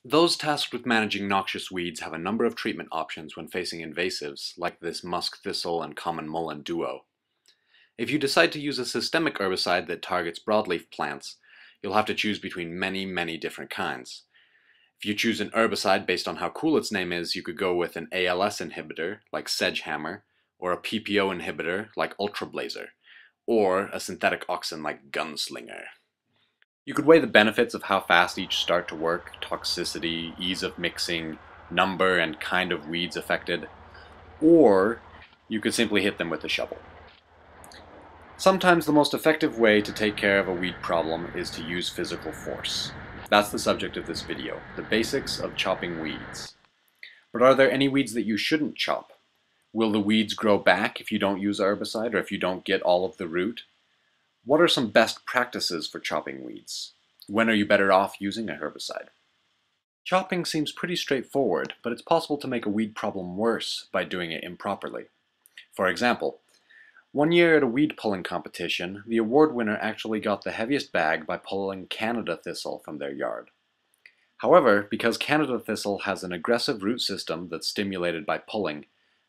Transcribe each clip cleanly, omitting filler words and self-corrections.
Those tasked with managing noxious weeds have a number of treatment options when facing invasives, like this musk thistle and common mullein duo. If you decide to use a systemic herbicide that targets broadleaf plants, you'll have to choose between many different kinds. If you choose an herbicide based on how cool its name is, you could go with an ALS inhibitor, like Sedgehammer, or a PPO inhibitor, like Ultrablazer, or a synthetic auxin like Gunslinger. You could weigh the benefits of how fast each start to work, toxicity, ease of mixing, number and kind of weeds affected, or you could simply hit them with a shovel. Sometimes the most effective way to take care of a weed problem is to use physical force. That's the subject of this video, the basics of chopping weeds. But are there any weeds that you shouldn't chop? Will the weeds grow back if you don't use a herbicide or if you don't get all of the root? What are some best practices for chopping weeds? When are you better off using a herbicide? Chopping seems pretty straightforward, but it's possible to make a weed problem worse by doing it improperly. For example, one year at a weed pulling competition, the award winner actually got the heaviest bag by pulling Canada thistle from their yard. However, because Canada thistle has an aggressive root system that's stimulated by pulling,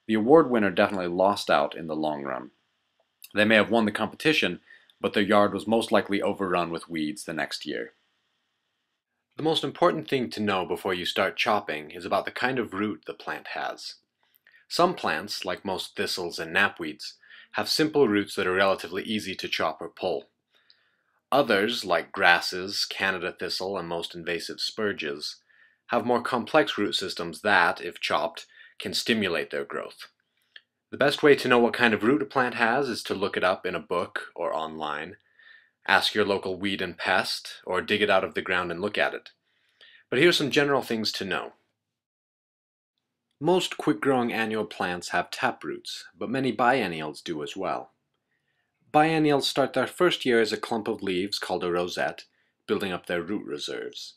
the award winner definitely lost out in the long run. They may have won the competition, but their yard was most likely overrun with weeds the next year. The most important thing to know before you start chopping is about the kind of root the plant has. Some plants, like most thistles and knapweeds, have simple roots that are relatively easy to chop or pull. Others, like grasses, Canada thistle, and most invasive spurges, have more complex root systems that, if chopped, can stimulate their growth. The best way to know what kind of root a plant has is to look it up in a book or online, ask your local weed and pest, or dig it out of the ground and look at it. But here's some general things to know. Most quick-growing annual plants have taproots, but many biennials do as well. Biennials start their first year as a clump of leaves called a rosette, building up their root reserves.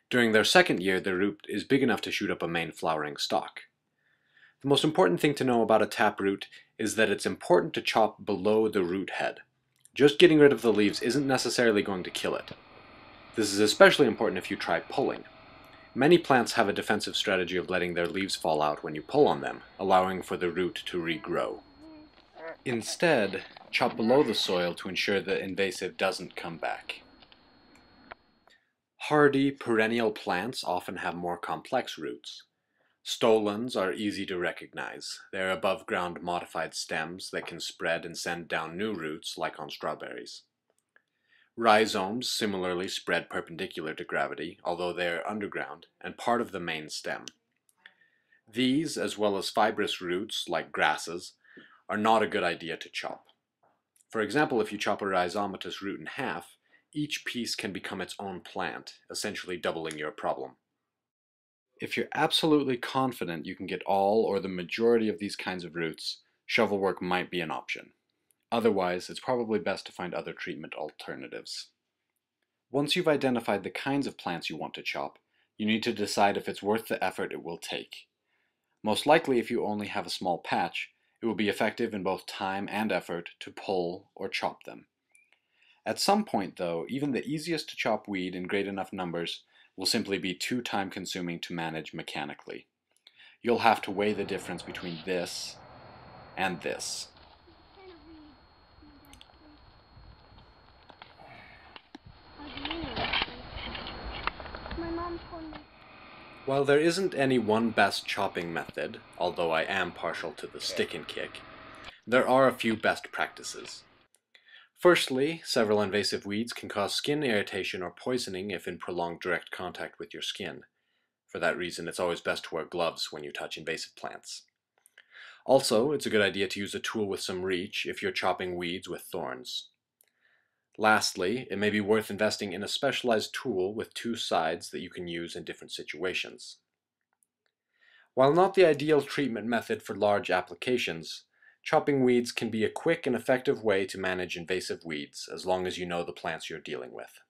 During their second year, the root is big enough to shoot up a main flowering stalk. The most important thing to know about a taproot is that it's important to chop below the root head. Just getting rid of the leaves isn't necessarily going to kill it. This is especially important if you try pulling. Many plants have a defensive strategy of letting their leaves fall out when you pull on them, allowing for the root to regrow. Instead, chop below the soil to ensure the invasive doesn't come back. Hardy, perennial plants often have more complex roots. Stolons are easy to recognize. They're above-ground modified stems that can spread and send down new roots, like on strawberries. Rhizomes similarly spread perpendicular to gravity, although they are underground and part of the main stem. These, as well as fibrous roots, like grasses, are not a good idea to chop. For example, if you chop a rhizomatous root in half, each piece can become its own plant, essentially doubling your problem. If you're absolutely confident you can get all or the majority of these kinds of roots, shovel work might be an option. Otherwise, it's probably best to find other treatment alternatives. Once you've identified the kinds of plants you want to chop, you need to decide if it's worth the effort it will take. Most likely, if you only have a small patch, it will be effective in both time and effort to pull or chop them. At some point, though, even the easiest to chop weed in great enough numbers will simply be too time-consuming to manage mechanically. You'll have to weigh the difference between this and this. While there isn't any one best chopping method, although I am partial to the stick and kick, there are a few best practices. Firstly, several invasive weeds can cause skin irritation or poisoning if in prolonged direct contact with your skin. For that reason, it's always best to wear gloves when you touch invasive plants. Also, it's a good idea to use a tool with some reach if you're chopping weeds with thorns. Lastly, it may be worth investing in a specialized tool with two sides that you can use in different situations. While not the ideal treatment method for large applications, chopping weeds can be a quick and effective way to manage invasive weeds as long as you know the plants you're dealing with.